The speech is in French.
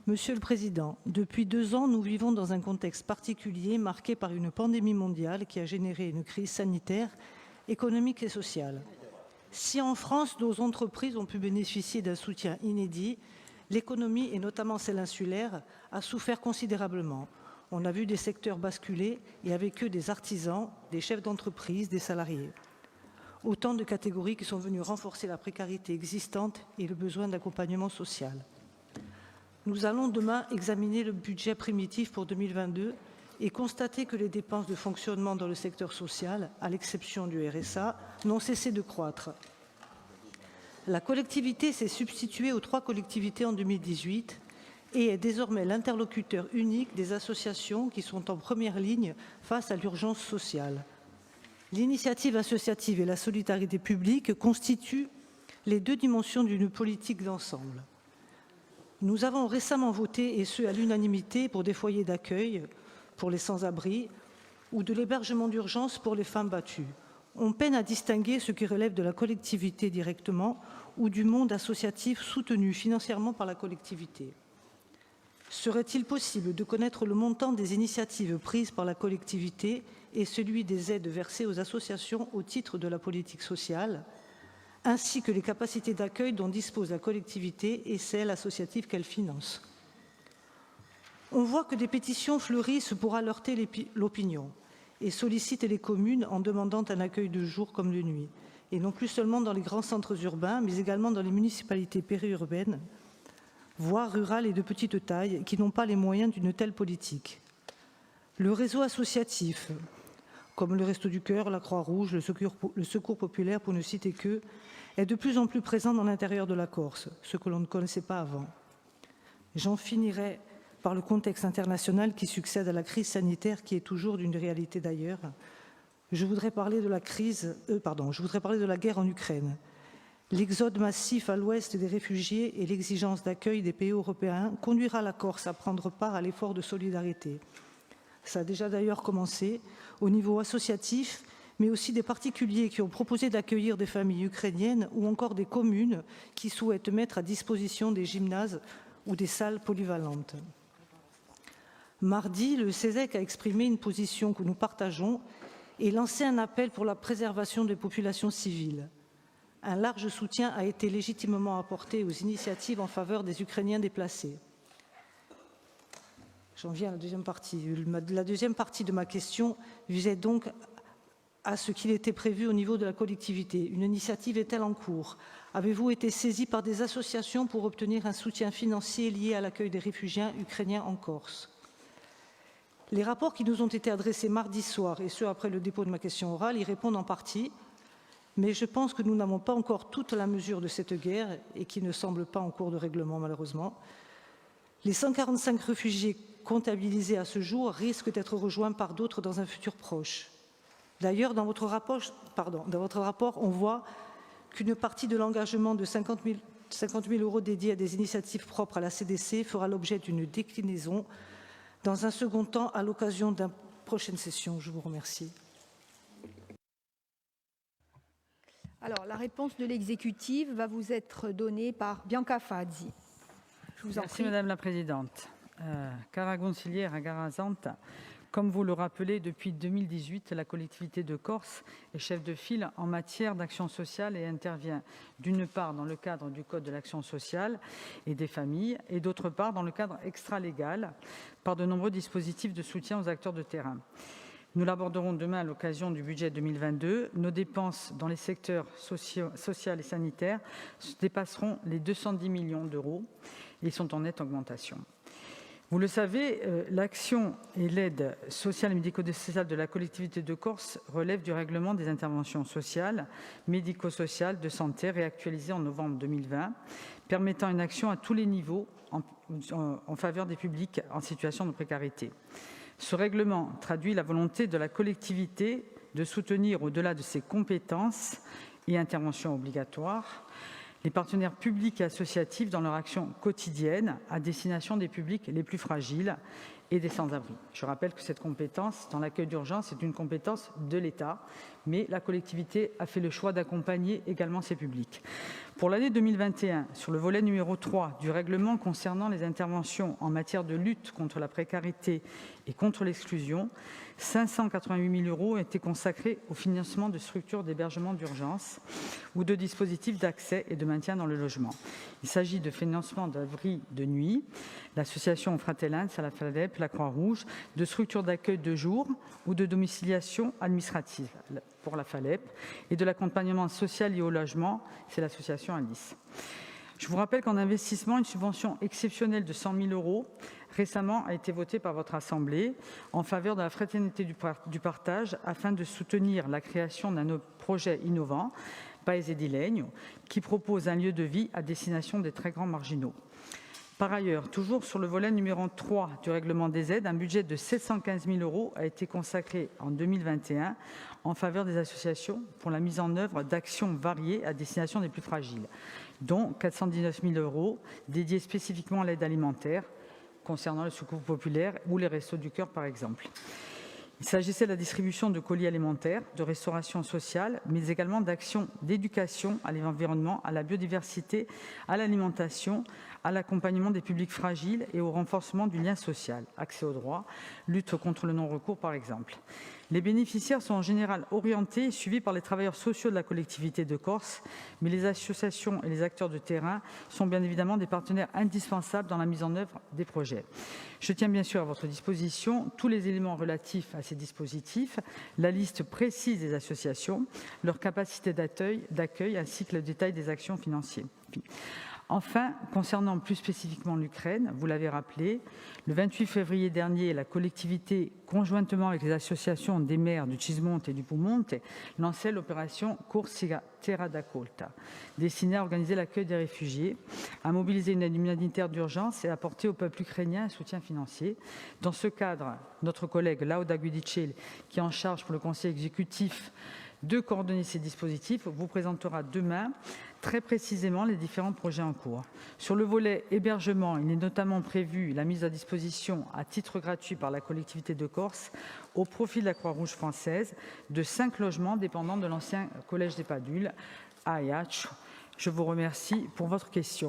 Monsieur le Président, depuis 2 ans, nous vivons dans un contexte particulier marqué par une pandémie mondiale qui a généré une crise sanitaire, économique et sociale. Si en France, nos entreprises ont pu bénéficier d'un soutien inédit, l'économie, et notamment celle insulaire, a souffert considérablement. On a vu des secteurs basculer et avec eux des artisans, des chefs d'entreprise, des salariés. Autant de catégories qui sont venues renforcer la précarité existante et le besoin d'accompagnement social. Nous allons demain examiner le budget primitif pour 2022 et constater que les dépenses de fonctionnement dans le secteur social, à l'exception du RSA, n'ont cessé de croître. La collectivité s'est substituée aux 3 collectivités en 2018 et est désormais l'interlocuteur unique des associations qui sont en première ligne face à l'urgence sociale. L'initiative associative et la solidarité publique constituent les 2 dimensions d'une politique d'ensemble. Nous avons récemment voté, et ce à l'unanimité, pour des foyers d'accueil pour les sans-abri ou de l'hébergement d'urgence pour les femmes battues. On peine à distinguer ce qui relève de la collectivité directement ou du monde associatif soutenu financièrement par la collectivité. Serait-il possible de connaître le montant des initiatives prises par la collectivité et celui des aides versées aux associations au titre de la politique sociale, ainsi que les capacités d'accueil dont dispose la collectivité et celles associatives qu'elle finance? On voit que des pétitions fleurissent pour alerter l'opinion et sollicitent les communes en demandant un accueil de jour comme de nuit, et non plus seulement dans les grands centres urbains, mais également dans les municipalités périurbaines, voire rurales et de petite taille, qui n'ont pas les moyens d'une telle politique. Le réseau associatif, comme le Resto du Cœur, la Croix-Rouge, le Secours populaire, pour ne citer qu'eux, est de plus en plus présent dans l'intérieur de la Corse, ce que l'on ne connaissait pas avant. J'en finirai par le contexte international qui succède à la crise sanitaire, qui est toujours d'une réalité d'ailleurs. Je voudrais parler de la guerre en Ukraine. L'exode massif à l'ouest des réfugiés et l'exigence d'accueil des pays européens conduira la Corse à prendre part à l'effort de solidarité. Ça a déjà d'ailleurs commencé au niveau associatif, mais aussi des particuliers qui ont proposé d'accueillir des familles ukrainiennes ou encore des communes qui souhaitent mettre à disposition des gymnases ou des salles polyvalentes. Mardi, le CESEC a exprimé une position que nous partageons et lancé un appel pour la préservation des populations civiles. Un large soutien a été légitimement apporté aux initiatives en faveur des Ukrainiens déplacés. J'en viens à la deuxième partie. La deuxième partie de ma question visait donc à ce qu'il était prévu au niveau de la collectivité. Une initiative est-elle en cours? Avez-vous été saisi par des associations pour obtenir un soutien financier lié à l'accueil des réfugiés ukrainiens en Corse? Les rapports qui nous ont été adressés mardi soir, et ce après le dépôt de ma question orale, y répondent en partie, mais je pense que nous n'avons pas encore toute la mesure de cette guerre et qui ne semble pas en cours de règlement malheureusement. Les 145 réfugiés comptabilisés à ce jour risquent d'être rejoints par d'autres dans un futur proche. D'ailleurs, dans votre rapport, on voit qu'une partie de l'engagement de 50 000 € dédiés à des initiatives propres à la CDC fera l'objet d'une déclinaison dans un second temps à l'occasion d'une prochaine session. Je vous remercie. Alors, la réponse de l'exécutif va vous être donnée par Bianca Fazzi. Je vous en prie. Merci Madame la Présidente. Cara Concilière à Garazante, comme vous le rappelez, depuis 2018, la collectivité de Corse est chef de file en matière d'action sociale et intervient d'une part dans le cadre du Code de l'action sociale et des familles et d'autre part dans le cadre extralégal par de nombreux dispositifs de soutien aux acteurs de terrain. Nous l'aborderons demain à l'occasion du budget 2022. Nos dépenses dans les secteurs social et sanitaire dépasseront les 210 millions d'euros et sont en nette augmentation. Vous le savez, l'action et l'aide sociale et médico-sociale de la collectivité de Corse relèvent du règlement des interventions sociales, médico-sociales, de santé réactualisé en novembre 2020, permettant une action à tous les niveaux en faveur des publics en situation de précarité. Ce règlement traduit la volonté de la collectivité de soutenir, au-delà de ses compétences et interventions obligatoires, les partenaires publics et associatifs dans leur action quotidienne à destination des publics les plus fragiles et des sans-abri. Je rappelle que cette compétence dans l'accueil d'urgence est une compétence de l'État, mais la collectivité a fait le choix d'accompagner également ces publics. Pour l'année 2021, sur le volet numéro 3 du règlement concernant les interventions en matière de lutte contre la précarité et contre l'exclusion, 588 000 € ont été consacrés au financement de structures d'hébergement d'urgence ou de dispositifs d'accès et de maintien dans le logement. Il s'agit de financement d'abris de nuit, l'association Fratellanza, la FALEP, la Croix-Rouge, de structures d'accueil de jour ou de domiciliation administrative pour la FALEP et de l'accompagnement social et au logement, c'est l'association Alice. Je vous rappelle qu'en investissement, une subvention exceptionnelle de 100 000 € récemment a été votée par votre Assemblée en faveur de la fraternité du partage afin de soutenir la création d'un projet innovant, Paese di Legno, qui propose un lieu de vie à destination des très grands marginaux. Par ailleurs, toujours sur le volet numéro 3 du règlement des aides, un budget de 715 000 € a été consacré en 2021 en faveur des associations pour la mise en œuvre d'actions variées à destination des plus fragiles, dont 419 000 € dédiés spécifiquement à l'aide alimentaire, concernant le secours populaire ou les Restos du Cœur par exemple. Il s'agissait de la distribution de colis alimentaires, de restauration sociale, mais également d'actions d'éducation à l'environnement, à la biodiversité, à l'alimentation, à l'accompagnement des publics fragiles et au renforcement du lien social, accès aux droits, lutte contre le non-recours par exemple. Les bénéficiaires sont en général orientés et suivis par les travailleurs sociaux de la collectivité de Corse, mais les associations et les acteurs de terrain sont bien évidemment des partenaires indispensables dans la mise en œuvre des projets. Je tiens bien sûr à votre disposition tous les éléments relatifs à ces dispositifs, la liste précise des associations, leur capacité d'accueil ainsi que le détail des actions financières. Enfin, concernant plus spécifiquement l'Ukraine, vous l'avez rappelé, le 28 février dernier, la collectivité, conjointement avec les associations des maires du Cismonte et du Piemonte, lançait l'opération Corsica Terra d'Accolta, destinée à organiser l'accueil des réfugiés, à mobiliser une aide humanitaire d'urgence et à apporter au peuple ukrainien un soutien financier. Dans ce cadre, notre collègue Lauda Guidicelli, qui est en charge pour le conseil exécutif de coordonner ces dispositifs, vous présentera demain très précisément les différents projets en cours. Sur le volet hébergement, il est notamment prévu la mise à disposition à titre gratuit par la collectivité de Corse au profit de la Croix-Rouge française de 5 logements dépendant de l'ancien collège des Padules à Ajaccio. Je vous remercie pour votre question.